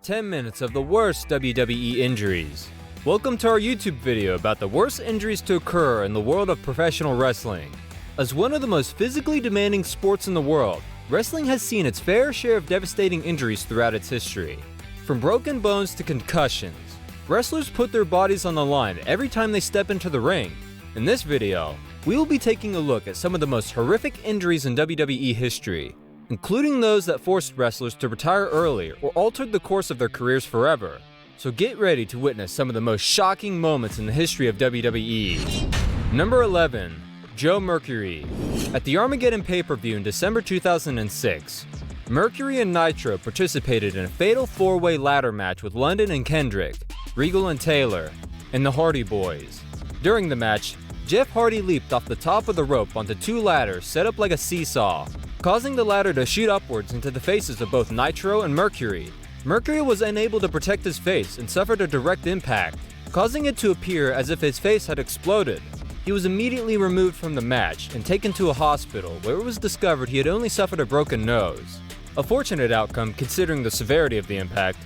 10 minutes of the worst WWE injuries. Welcome to our YouTube video about the worst injuries to occur in the world of professional wrestling. As one of the most physically demanding sports in the world, wrestling has seen its fair share of devastating injuries throughout its history. From broken bones to concussions, wrestlers put their bodies on the line every time they step into the ring. In this video, we will be taking a look at some of the most horrific injuries in WWE history, including those that forced wrestlers to retire early or altered the course of their careers forever. So get ready to witness some of the most shocking moments in the history of WWE. Number 11. Joe Mercury. At the Armageddon pay-per-view in December 2006, Mercury and Nitro participated in a fatal four-way ladder match with London and Kendrick, Regal and Taylor, and the Hardy Boys. During the match, Jeff Hardy leaped off the top of the rope onto two ladders set up like a seesaw, causing the ladder to shoot upwards into the faces of both Nitro and Mercury. Mercury was unable to protect his face and suffered a direct impact, causing it to appear as if his face had exploded. He was immediately removed from the match and taken to a hospital where it was discovered he had only suffered a broken nose. A fortunate outcome considering the severity of the impact.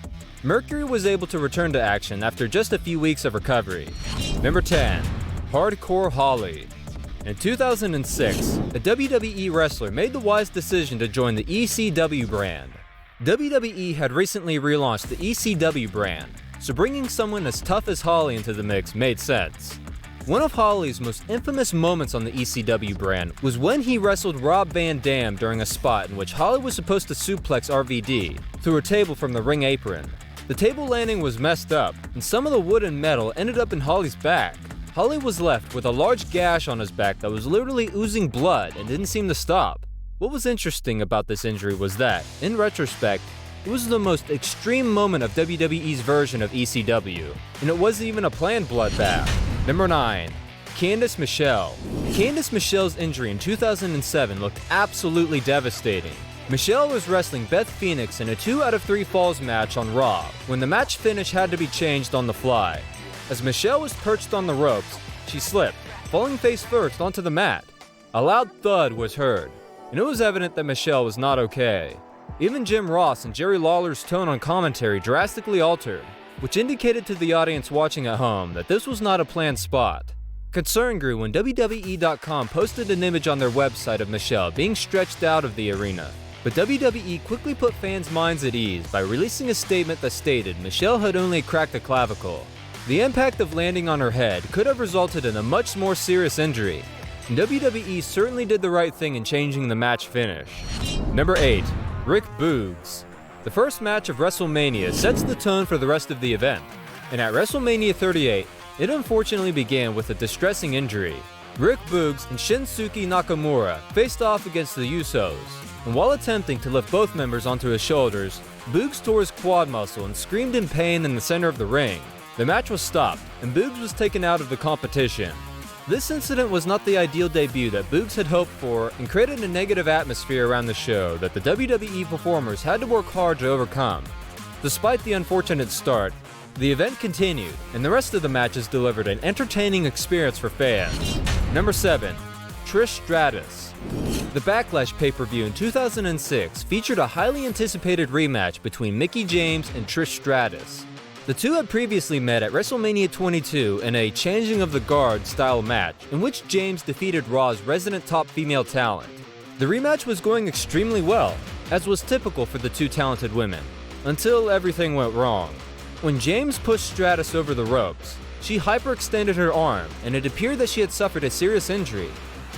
Mercury was able to return to action after just a few weeks of recovery. Number 10. Hardcore Holly. In 2006, a WWE wrestler made the wise decision to join the ECW brand. WWE had recently relaunched the ECW brand, so bringing someone as tough as Holly into the mix made sense. One of Holly's most infamous moments on the ECW brand was when he wrestled Rob Van Dam during a spot in which Holly was supposed to suplex RVD through a table from the ring apron. The table landing was messed up, and some of the wood and metal ended up in Holly's back. Holly was left with a large gash on his back that was literally oozing blood and didn't seem to stop. What was interesting about this injury was that, in retrospect, it was the most extreme moment of WWE's version of ECW, and it wasn't even a planned bloodbath. Number 9. Candice Michelle. Candice Michelle's injury in 2007 looked absolutely devastating. Michelle was wrestling Beth Phoenix in a 2 out of 3 falls match on Raw when the match finish had to be changed on the fly. As Michelle was perched on the ropes, she slipped, falling face first onto the mat. A loud thud was heard, and it was evident that Michelle was not okay. Even Jim Ross and Jerry Lawler's tone on commentary drastically altered, which indicated to the audience watching at home that this was not a planned spot. Concern grew when WWE.com posted an image on their website of Michelle being stretched out of the arena, but WWE quickly put fans' minds at ease by releasing a statement that stated Michelle had only cracked a clavicle. The impact of landing on her head could have resulted in a much more serious injury, and WWE certainly did the right thing in changing the match finish. Number 8. Rick Boogs. The first match of WrestleMania sets the tone for the rest of the event, and at WrestleMania 38, it unfortunately began with a distressing injury. Rick Boogs and Shinsuke Nakamura faced off against the Usos, and while attempting to lift both members onto his shoulders, Boogs tore his quad muscle and screamed in pain in the center of the ring. The match was stopped, and Boogs was taken out of the competition. This incident was not the ideal debut that Boogs had hoped for and created a negative atmosphere around the show that the WWE performers had to work hard to overcome. Despite the unfortunate start, the event continued, and the rest of the matches delivered an entertaining experience for fans. Number 7. Trish Stratus. The Backlash pay-per-view in 2006 featured a highly anticipated rematch between Mickie James and Trish Stratus. The two had previously met at WrestleMania 22 in a Changing of the Guard style match in which James defeated Raw's resident top female talent. The rematch was going extremely well, as was typical for the two talented women, until everything went wrong. When James pushed Stratus over the ropes, she hyperextended her arm and it appeared that she had suffered a serious injury.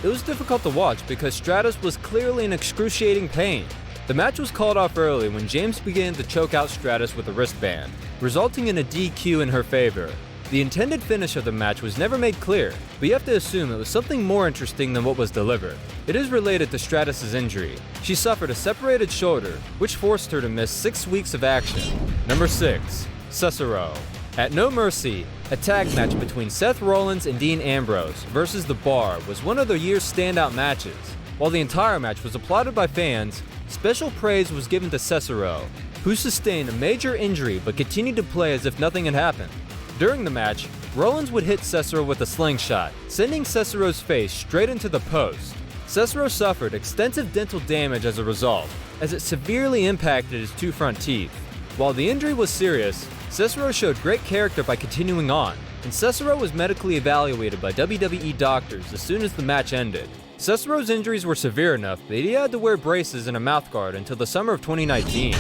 It was difficult to watch because Stratus was clearly in excruciating pain. The match was called off early when James began to choke out Stratus with a wristband, resulting in a DQ in her favor. The intended finish of the match was never made clear, but you have to assume it was something more interesting than what was delivered. It is related to Stratus' injury. She suffered a separated shoulder, which forced her to miss 6 weeks of action. Number 6. Cesaro. At No Mercy, a tag match between Seth Rollins and Dean Ambrose versus The Bar was one of the year's standout matches. While the entire match was applauded by fans, special praise was given to Cesaro, who sustained a major injury but continued to play as if nothing had happened. During the match, Rollins would hit Cesaro with a slingshot, sending Cesaro's face straight into the post. Cesaro suffered extensive dental damage as a result, as it severely impacted his 2 front teeth. While the injury was serious, Cesaro showed great character by continuing on, and Cesaro was medically evaluated by WWE doctors as soon as the match ended. Cesaro's injuries were severe enough that he had to wear braces and a mouthguard until the summer of 2019.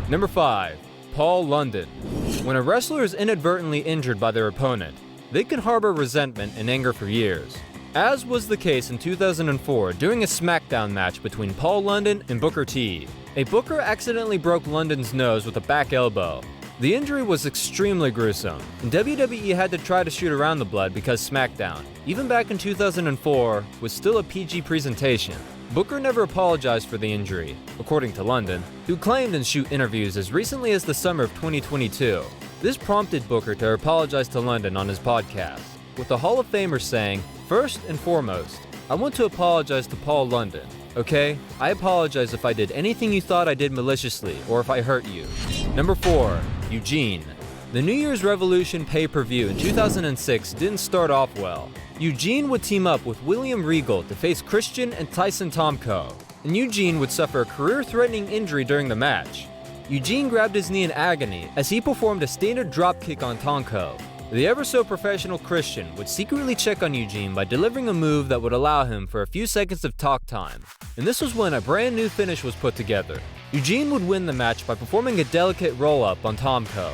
Number 5. Paul London. When a wrestler is inadvertently injured by their opponent, they can harbor resentment and anger for years. As was the case in 2004 during a SmackDown match between Paul London and Booker T. A booker accidentally broke London's nose with a back elbow. The injury was extremely gruesome, and WWE had to try to shoot around the blood because SmackDown, even back in 2004, was still a PG presentation. Booker never apologized for the injury, according to London, who claimed in shoot interviews as recently as the summer of 2022. This prompted Booker to apologize to London on his podcast, with the Hall of Famer saying, "First and foremost, I want to apologize to Paul London. Okay? I apologize if I did anything you thought I did maliciously or if I hurt you." Number 4. Eugene. The New Year's Revolution pay-per-view in 2006 didn't start off well. Eugene would team up with William Regal to face Christian and Tyson Tomko, and Eugene would suffer a career-threatening injury during the match. Eugene grabbed his knee in agony as he performed a standard dropkick on Tomko. The ever-so-professional Christian would secretly check on Eugene by delivering a move that would allow him for a few seconds of talk time, and this was when a brand new finish was put together. Eugene would win the match by performing a delicate roll-up on Tomko.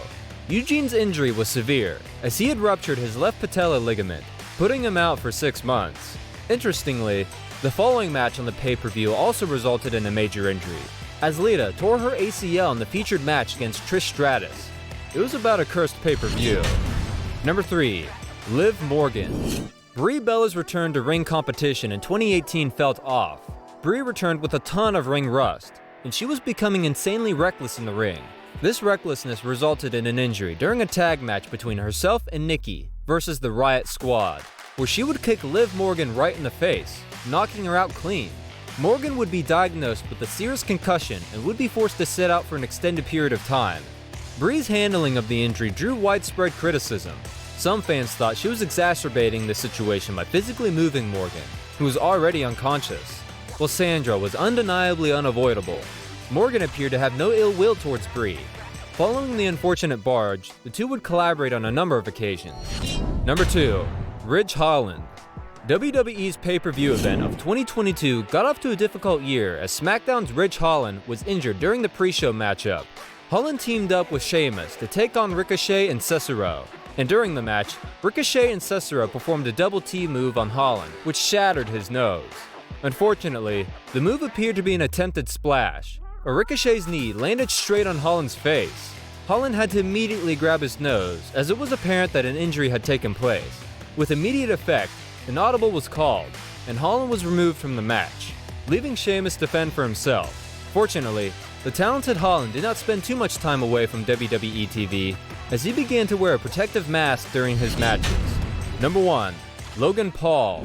Eugene's injury was severe, as he had ruptured his left patella ligament, putting him out for 6 months. Interestingly, the following match on the pay-per-view also resulted in a major injury, as Lita tore her ACL in the featured match against Trish Stratus. It was about a cursed pay-per-view. Number 3. Liv Morgan. Brie Bella's return to ring competition in 2018 felt off. Brie returned with a ton of ring rust, and she was becoming insanely reckless in the ring. This recklessness resulted in an injury during a tag match between herself and Nikki versus the Riot Squad, where she would kick Liv Morgan right in the face, knocking her out clean. Morgan would be diagnosed with a serious concussion and would be forced to sit out for an extended period of time. Brie's handling of the injury drew widespread criticism. Some fans thought she was exacerbating the situation by physically moving Morgan, who was already unconscious, while Sandra was undeniably unavoidable. Morgan appeared to have no ill will towards Brie. Following the unfortunate barge, the two would collaborate on a number of occasions. Number 2. Ridge Holland. WWE's pay-per-view event of 2022 got off to a difficult year as SmackDown's Ridge Holland was injured during the pre-show matchup. Holland teamed up with Sheamus to take on Ricochet and Cesaro, and during the match, Ricochet and Cesaro performed a double T move on Holland, which shattered his nose. Unfortunately, the move appeared to be an attempted splash, but Ricochet's knee landed straight on Holland's face. Holland had to immediately grab his nose, as it was apparent that an injury had taken place. With immediate effect, an audible was called, and Holland was removed from the match, leaving Sheamus to fend for himself. Fortunately, the talented Holland did not spend too much time away from WWE TV, as he began to wear a protective mask during his matches. Number 1. Logan Paul.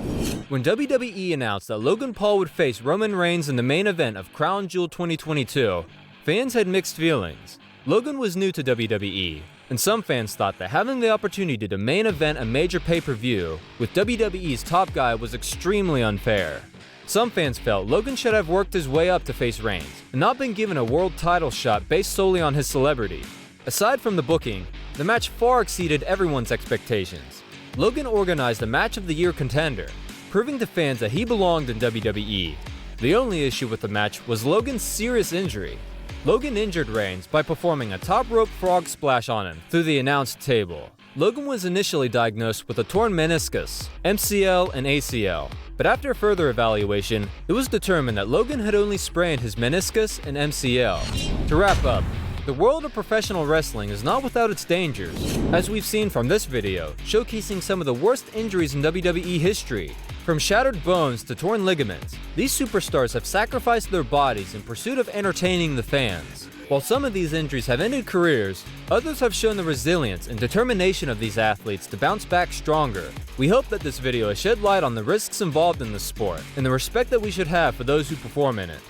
When WWE announced that Logan Paul would face Roman Reigns in the main event of Crown Jewel 2022, fans had mixed feelings. Logan was new to WWE, and some fans thought that having the opportunity to main event a major pay-per-view with WWE's top guy was extremely unfair. Some fans felt Logan should have worked his way up to face Reigns and not been given a world title shot based solely on his celebrity. Aside from the booking, the match far exceeded everyone's expectations. Logan organized a Match of the Year contender, proving to fans that he belonged in WWE. The only issue with the match was Logan's serious injury. Logan injured Reigns by performing a top rope frog splash on him through the announce table. Logan was initially diagnosed with a torn meniscus, MCL, and ACL, but after further evaluation, it was determined that Logan had only sprained his meniscus and MCL. To wrap up, the world of professional wrestling is not without its dangers, as we've seen from this video, showcasing some of the worst injuries in WWE history. From shattered bones to torn ligaments, these superstars have sacrificed their bodies in pursuit of entertaining the fans. While some of these injuries have ended careers, others have shown the resilience and determination of these athletes to bounce back stronger. We hope that this video has shed light on the risks involved in this sport and the respect that we should have for those who perform in it.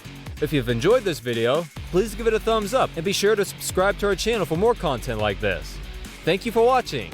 If you've enjoyed this video, please give it a thumbs up and be sure to subscribe to our channel for more content like this. Thank you for watching.